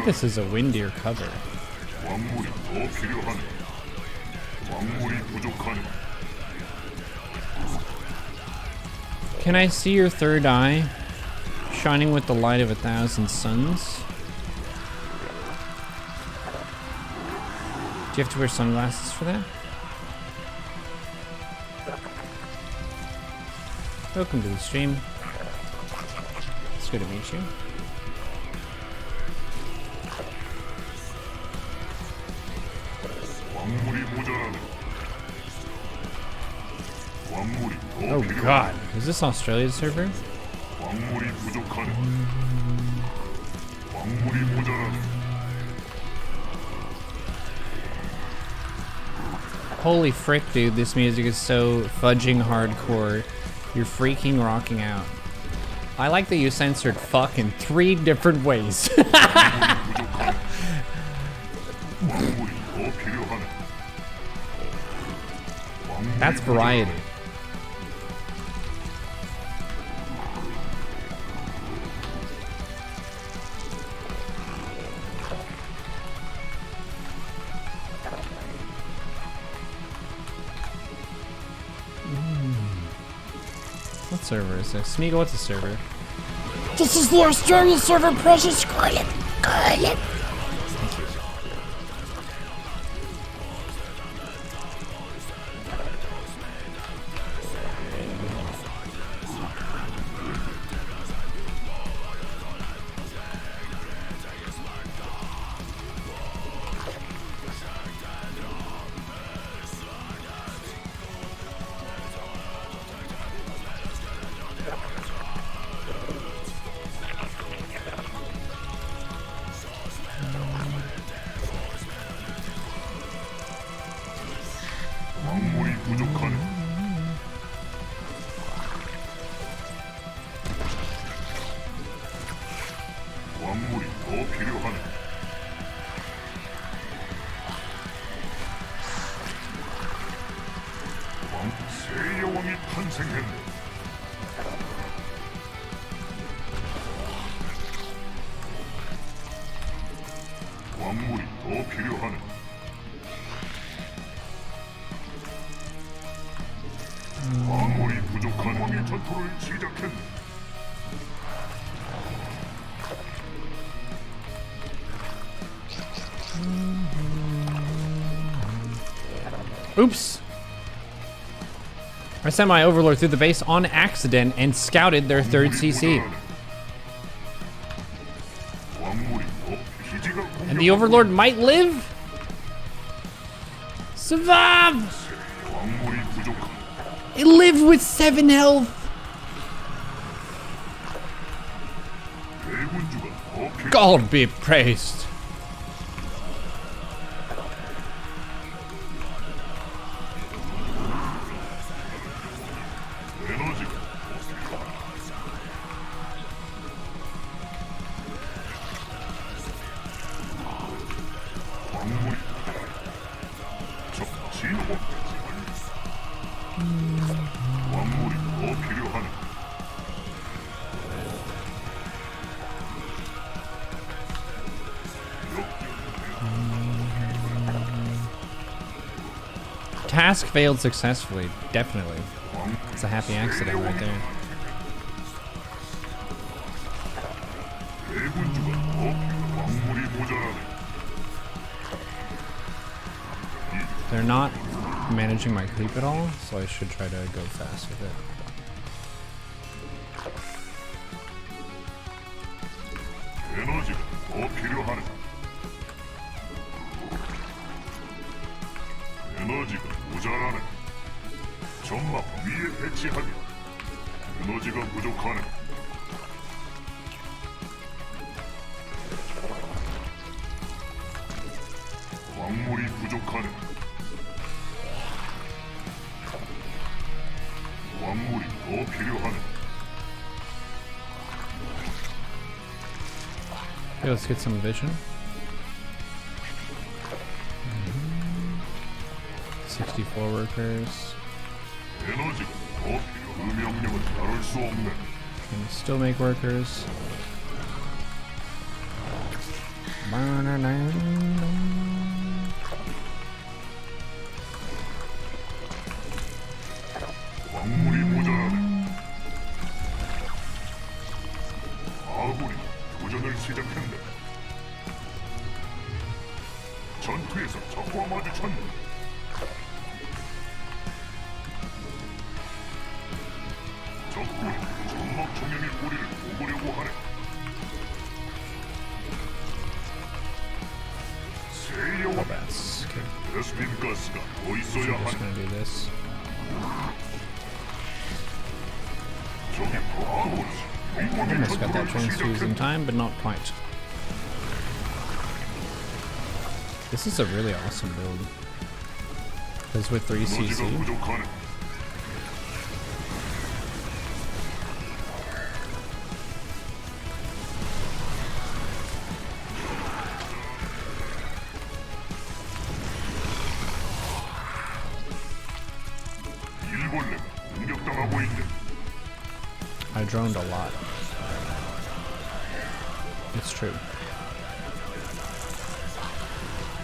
think this is a windier cover. Can I see your third eye shining with the light of 1,000 suns? Do you have to wear sunglasses for that? Welcome to the stream. It's good to meet you. Oh god, is this Australia's server? Holy frick, dude, this music is so fudging hardcore. You're freaking rocking out. I like that you censored fuck in 3 different ways. That's variety. What server is this? Smeagol, what's the server? This is the Australian server, Precious. Call it. Oops! I sent my Overlord through the base on accident and scouted their 3rd CC. And the Overlord might live? Survive! It lived with 7 health! God be praised. Task failed successfully, definitely. It's a happy accident right there. They're not managing my creep at all, so I should try to go fast with it. Okay, let's get some vision. 64 workers. Can still make workers. 광물이 모자라네. 아군이 도전을 시작한다. 전투에서 적과 마주쳤네. 적군이 점막 총형의 꼬리를 뽑으려고 하네. 새 여왕 That's okay. 베스핀 가스가 더 I'm 있어야 just 하네. gonna do this. 적이 아군 Almost got that transfuse in time, but not quite. This is a really awesome build. Because with 3 에너지가 CC, 부족하네. 일벌레가 공격당하고 있네. I droned a lot. It's true.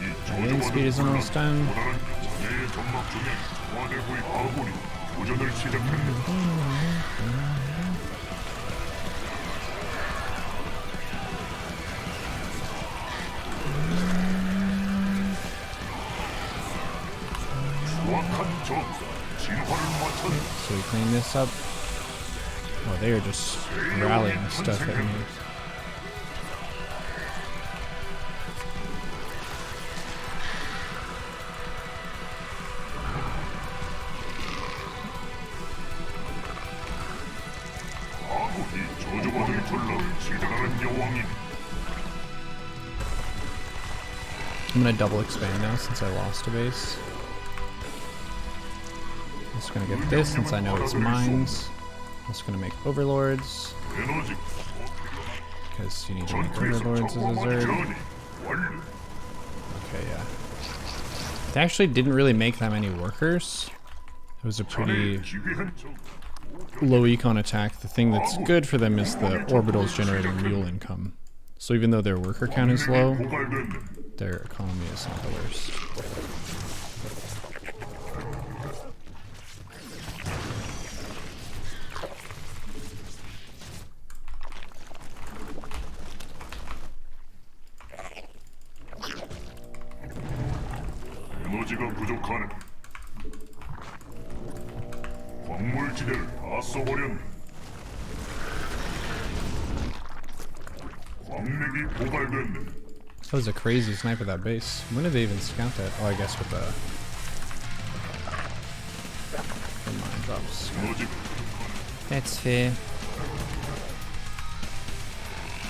이 My wind speed is almost done. 보다는 장애의 점막 중에 청와대구의 아군이 도전을 시작했네. 수확한 점사 진화를 마쳤네. So we clean this up. Oh, they are just rallying stuff at me. 아군이 저주받은 전락을 시작하는 여왕이니. I'm gonna double expand now since I lost a base. I'm just gonna get this since I know it's mines. I'm just gonna make overlords 에너지 because you need to make 전투에서 overlords as a 적과 zerg. 전이 완료. Okay, yeah. They actually didn't really make that many workers. It was a pretty 기괴한 적. low econ attack. The thing that's good for them is the orbitals generating mule income. So even though their worker count is low, 고갈됐네. their economy is not the worst. 에너지가 부족하네. 광물지대를 다 써버렸네. 광맥이 고갈됐네. That was a crazy snipe at that base. When did they even scout that? Oh, I guess with the mine drops. 에너지가 That's fair.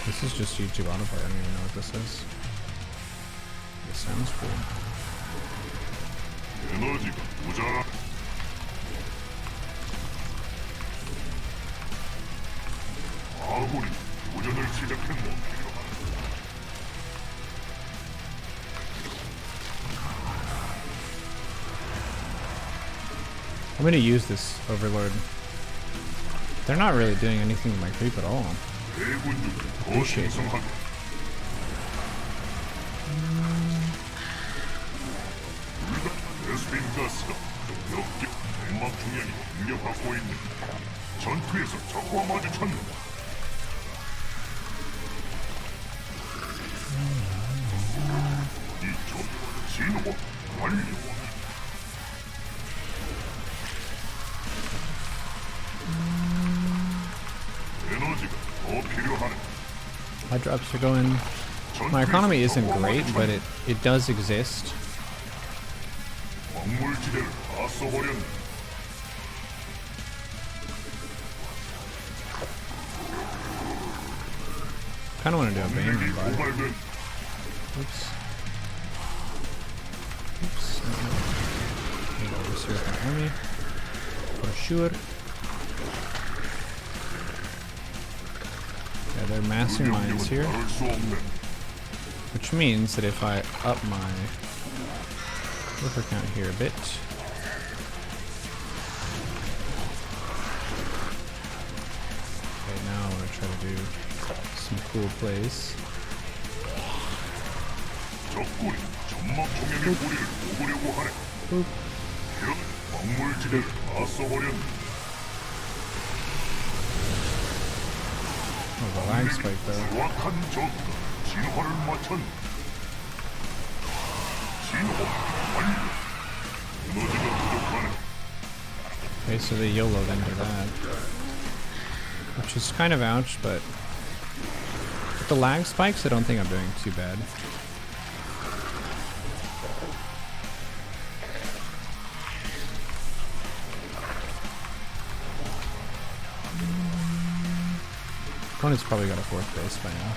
This is just YouTube autoplay. I don't even know what this is. This sounds cool. 에너지가 모자라. 아군이 도전을 시작했네. I'm gonna use this Overlord. They're not really doing anything to my creep at all. 대군 중더 신성하게. 베스핀 가스가 역적 백막 중량이 공격받고 있는. 전투에서 적과 마주쳤네. 이쪽 진화 완료. 에너지가 더 필요하네. My drops are going. My economy isn't great, but it does exist. 광물지대를 다 써버렸네. Kind of want to do a 광맥이 Bane, but 고갈된. oops. Oops. Need to overseer my army. For sure. Yeah, they're massing mines here, 다를 수 없네. which means that if I up my worker count here a bit, okay, now I want to try to do some cool plays. 적군이 점막 총양의 뿌리를 뽑으려고 하네. 이런 광물지대를 다 써버렸네. Oh, the lag spike though. 수확한 적과 진화를 마쳤네. 진화 완료. 에너지가 부족하네. Okay, so they YOLO into that. Which is kind of ouch, but with the lag spikes, I don't think I'm doing too bad. Opponent's probably got a 4th base by now.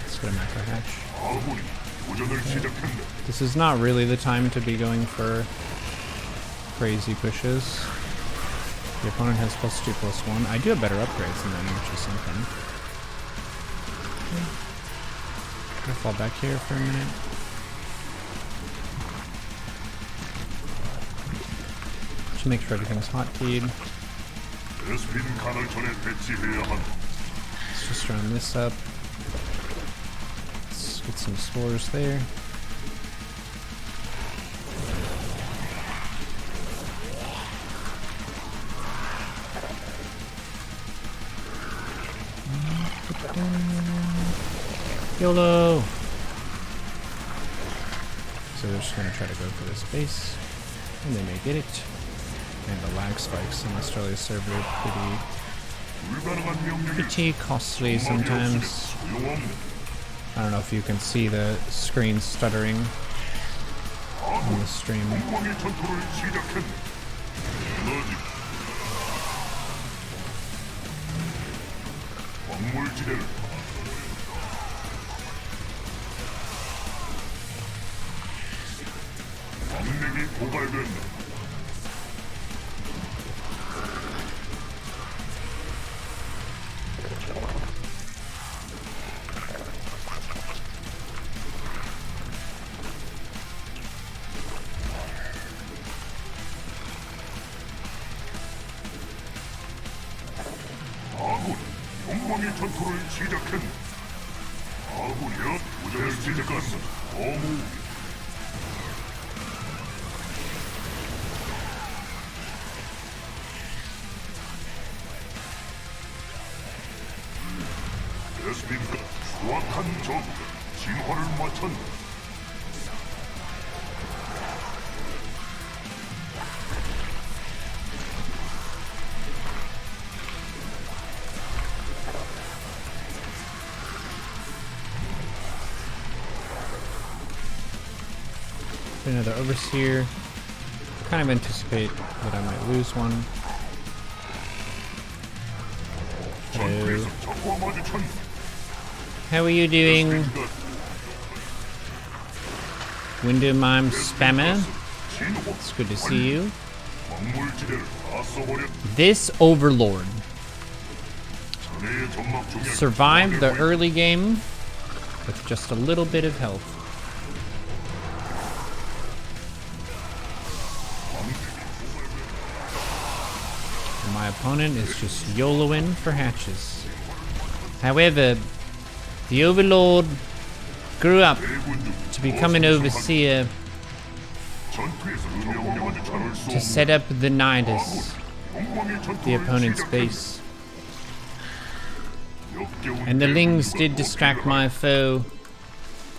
Let's get a macro hatch. 아군이 도전을 시작한다. This is not really the time to be going for crazy pushes. The opponent has +2/+1. I do have better upgrades than them, which is something. I'm gonna fall back here for a minute. Just make sure everything's hotkeyed. 베스핀 칸을 전에 배치해야 한다. Let's just run this up. Let's get some spores there. YOLO! So they're just gonna try to go for this base, and they may get it. And the lag spikes on Australia's server are pretty costly sometimes. I don't know if you can see the screen stuttering on the stream. 공방의 전투를 시작했네. 에너지. 광물지대를 광맥이 고갈된다. 아군, 영광의 전투를 시작했네. 아군이여, 도전을 시작했어. 어무. 베스핀과 수확한 적, 진화를 마쳤네. Another overseer. Kind of anticipate that I might lose one. Hello. 전투에서 적과 마주쳤네. How are you doing, Window Mime Spammer? It's good to see you. 광물지대를 다 써버렸네. This Overlord 전해의 점막 중에 survived the early game with just a little bit of health. And my opponent is just YOLOing for hatches. However, the Overlord grew up to become an overseer 전투에서 명령하지 않을 수 to 없는 set up the nidus, 영광의 전투를 the opponent's 시작했네. base. 역겨운 And the lings 대군주가 did distract my foe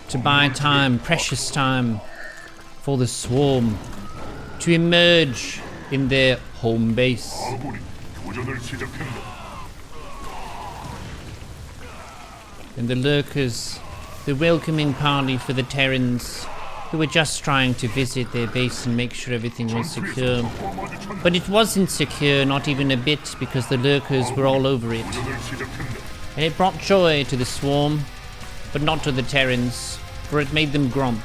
to buy time, precious time, for the swarm to emerge in their home base. 아군이 도전을 시작했네. And the Lurkers, the welcoming party for the Terrans, who were just trying to visit their base and make sure everything was secure. 적과 마주쳤네. But it wasn't secure, not even a bit, because the Lurkers were all over it. 도전을 시작했네. And it brought joy to the swarm, but not to the Terrans, for it made them grump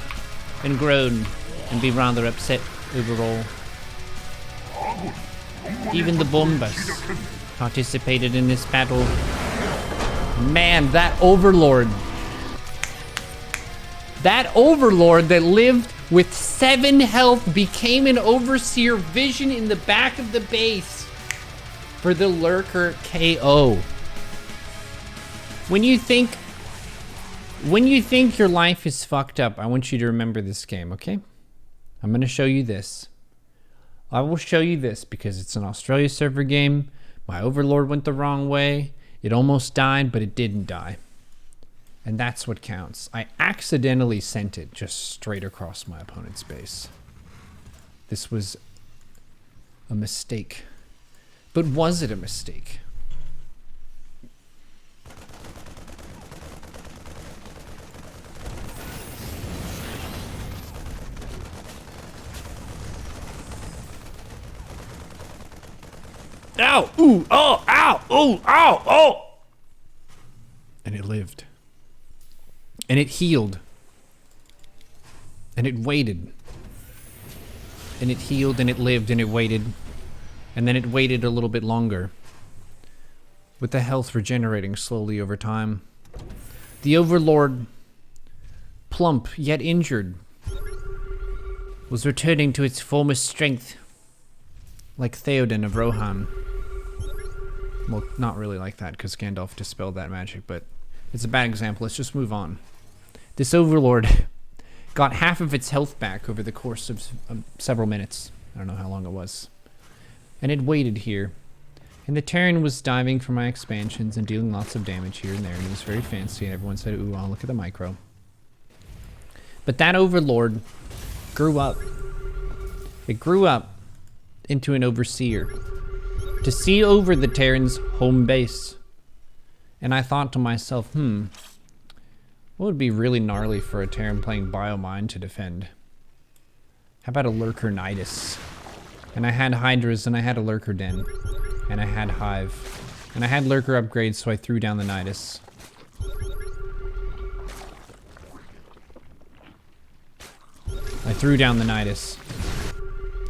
and groan and be rather upset overall. 아군, 영광의 Even the 전투를 bombers 시작했네. participated in this battle. Man, that Overlord. That Overlord that lived with 7 health became an Overseer Vision in the back of the base for the Lurker KO. When you think When you think your life is fucked up, I want you to remember this game, okay? I'm gonna show you this. I will show you this because it's an Australia server game. My Overlord went the wrong way. It almost died, but it didn't die. And that's what counts. I accidentally sent it just straight across my opponent's base. This was a mistake. But was it a mistake? Ow! Ooh! Oh! Ow! Ooh! Ow! Oh! And it lived. And it healed. And it waited. And it healed and it lived and it waited. And then it waited a little bit longer. With the health regenerating slowly over time. The Overlord, plump yet injured, was returning to its former strength. Like Theoden of Rohan. Well, not really like that, because Gandalf dispelled that magic, but it's a bad example. Let's just move on. This Overlord got half of its health back over the course of several minutes. I don't know how long it was. And it waited here. And the Terran was diving for my expansions and dealing lots of damage here and there, and it was very fancy, and everyone said, ooh, I'll look at the micro. But that Overlord grew up. It grew up into an Overseer to see over the Terran's home base. And I thought to myself, what would be really gnarly for a Terran playing Biomine to defend? How about a Lurker nidus? And I had Hydras, and I had a Lurker Den, and I had Hive, and I had Lurker upgrades, so I threw down the nidus. I threw down the nidus.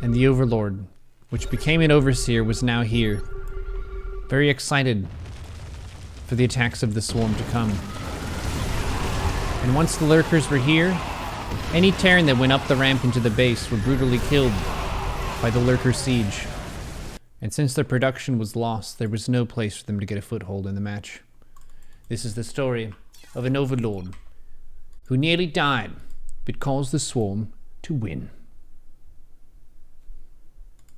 And the Overlord, which became an Overseer, was now here. Very excited for the attacks of the Swarm to come. And once the Lurkers were here, any Terran that went up the ramp into the base were brutally killed by the Lurker siege. And since their production was lost, there was no place for them to get a foothold in the match. This is the story of an Overlord who nearly died, but caused the Swarm to win.